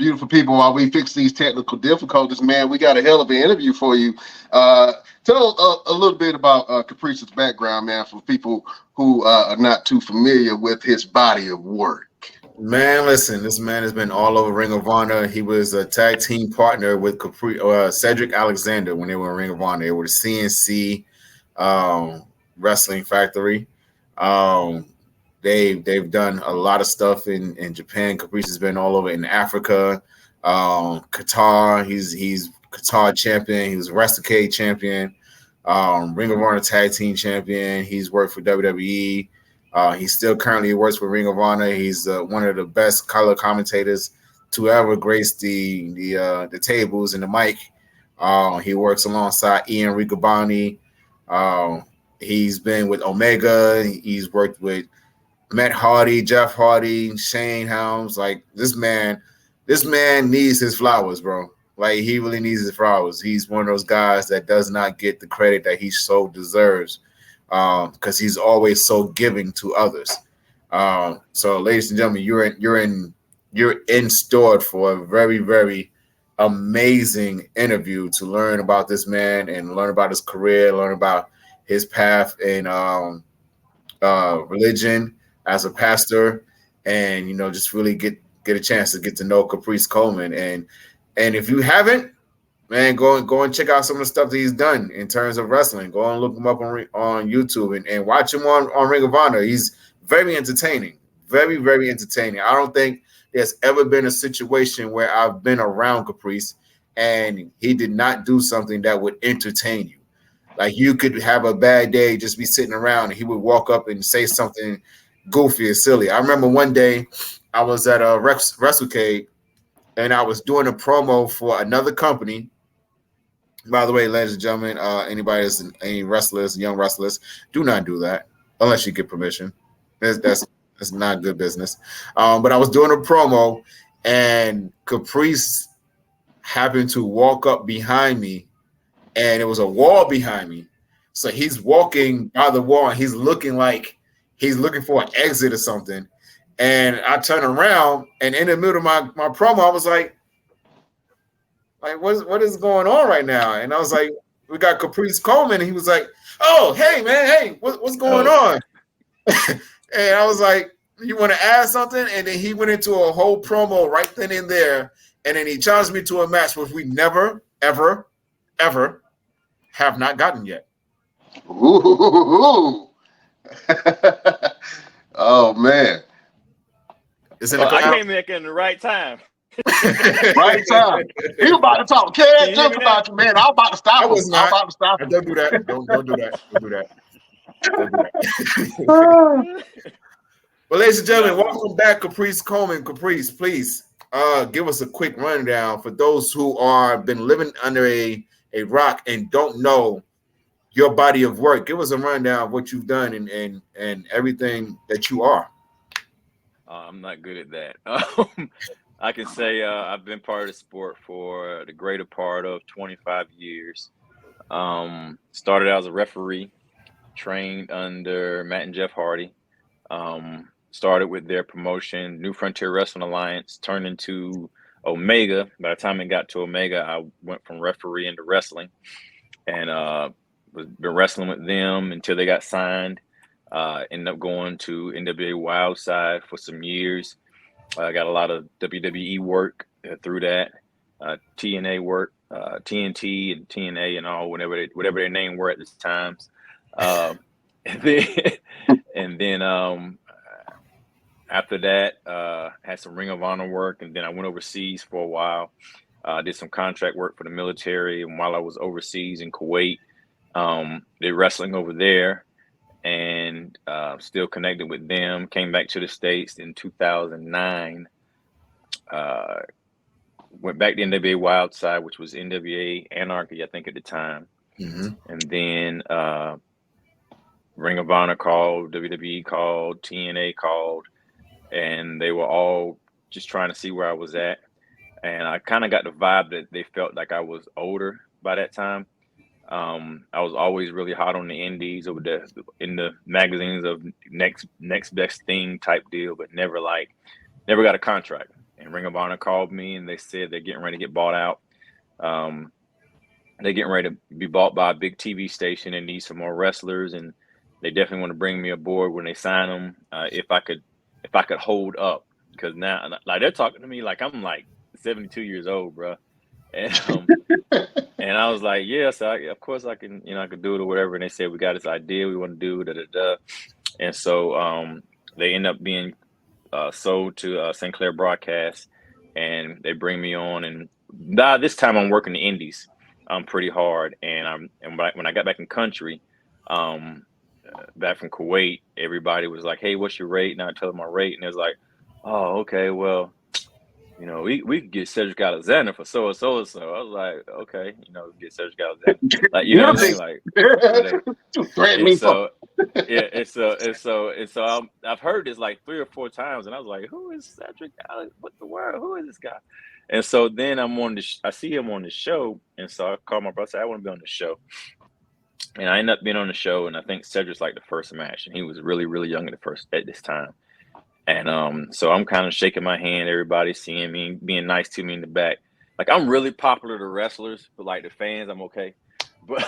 beautiful people, while we fix these technical difficulties, man, we got a hell of an interview for you. Tell a little bit about Caprice's background, man, for people who are not too familiar with his body of work. Man, listen, this man has been all over Ring of Honor. He was a tag team partner with Cedric Alexander when they were in Ring of Honor. They were the CNC Wrestling Factory. Um, they've done a lot of stuff in Japan. Caprice has been all over in Africa, Qatar. He's Qatar champion. He was Wrestlecade champion, Ring of Honor tag team champion. He's worked for WWE. He still currently works for Ring of Honor. He's one of the best color commentators to ever grace the tables and the mic. He works alongside Ian Riccoboni. He's been with Omega. He's worked with Matt Hardy, Jeff Hardy, Shane Helms. Like this man needs his flowers, bro. Like he really needs his flowers. He's one of those guys that does not get the credit that he so deserves. Because he's always so giving to others. So, ladies and gentlemen, you're in store for a very, very amazing interview to learn about this man and learn about his career, learn about his path in religion as a pastor, and just really get a chance to get to know Caprice Coleman. And if you haven't, man, go and check out some of the stuff that he's done in terms of wrestling. Go and look him up on YouTube and watch him on Ring of Honor. He's very entertaining, very, very entertaining. I don't think there's ever been a situation where I've been around Caprice and he did not do something that would entertain you. Like you could have a bad day, just be sitting around, and he would walk up and say something goofy or silly. I remember one day I was at a Wrestlecade and I was doing a promo for another company. By the way, ladies and gentlemen, anybody that's any wrestlers, young wrestlers, do not do that unless you get permission. That's not good business. But I was doing a promo, and Caprice happened to walk up behind me, and it was a wall behind me. So he's walking by the wall, and he's looking like he's looking for an exit or something. And I turn around, and in the middle of my promo, I was like, what is going on right now? And I was like, we got Caprice Coleman. And he was like, oh, hey, man, hey, what's going on? And I was like, you want to add something? And then he went into a whole promo right then and there. And then he challenged me to a match which we never, ever, ever have not gotten yet. Ooh. Oh, man. I came back in the right time. Right time. He was about to talk. Can't jump about you, man. I'm about to stop him. I'm about to stop him. Don't do that. Don't do that. Don't do that. Don't do that. Well, ladies and gentlemen, welcome back, Caprice Coleman. Caprice, please give us a quick rundown for those who are been living under a rock and don't know your body of work. Give us a rundown of what you've done and everything that you are. I'm not good at that. I can say I've been part of the sport for the greater part of 25 years. Started out as a referee, trained under Matt and Jeff Hardy. Started with their promotion, New Frontier Wrestling Alliance, turned into Omega. By the time it got to Omega, I went from referee into wrestling, and been wrestling with them until they got signed. Ended up going to NWA Wildside for some years. I got a lot of WWE work through that, TNA work, TNT and TNA and all, whatever their name were at the times. And then after that, had some Ring of Honor work, and then I went overseas for a while. Did some contract work for the military, and while I was overseas in Kuwait, did wrestling over there. And still connected with them. Came back to the States in 2009. Went back to NWA Wildside, which was NWA Anarchy, I think, at the time. Mm-hmm. And then Ring of Honor called, WWE called, TNA called, and they were all just trying to see where I was at. And I kind of got the vibe that they felt like I was older by that time. I was always really hot on the indies or in the magazines of next best thing type deal, but never got a contract. and Ring of Honor called me and they said they're getting ready to get bought out. They're getting ready to be bought by a big TV station and need some more wrestlers, and they definitely want to bring me aboard when they sign them. If I could hold up, because now like they're talking to me like I'm like 72 years old, bro. And and I was like, yes, of course I can, I could do it or whatever. And they said we got this idea we want to do and so they end up being sold to Sinclair Broadcast, and they bring me on. And this time I'm working the indies pretty hard. And when I got back in country, back from Kuwait, everybody was like, hey, what's your rate? And I tell them my rate, and it was like, oh, okay, well, we could get Cedric Alexander for so and so and so. I was like, okay, get Cedric Alexander. Like, you know what I mean? Like, threaten me so yeah, and so I've heard this like 3 or 4 times, and I was like, who is Cedric Alex? What the world? Who is this guy? And so then I see him on the show, and so I called my brother, I said, I want to be on the show. And I ended up being on the show, and I think Cedric's like the first match, and he was really, really young at this time. And so I'm kind of shaking my hand, everybody seeing me, being nice to me in the back. Like, I'm really popular to wrestlers, but like the fans, I'm okay. But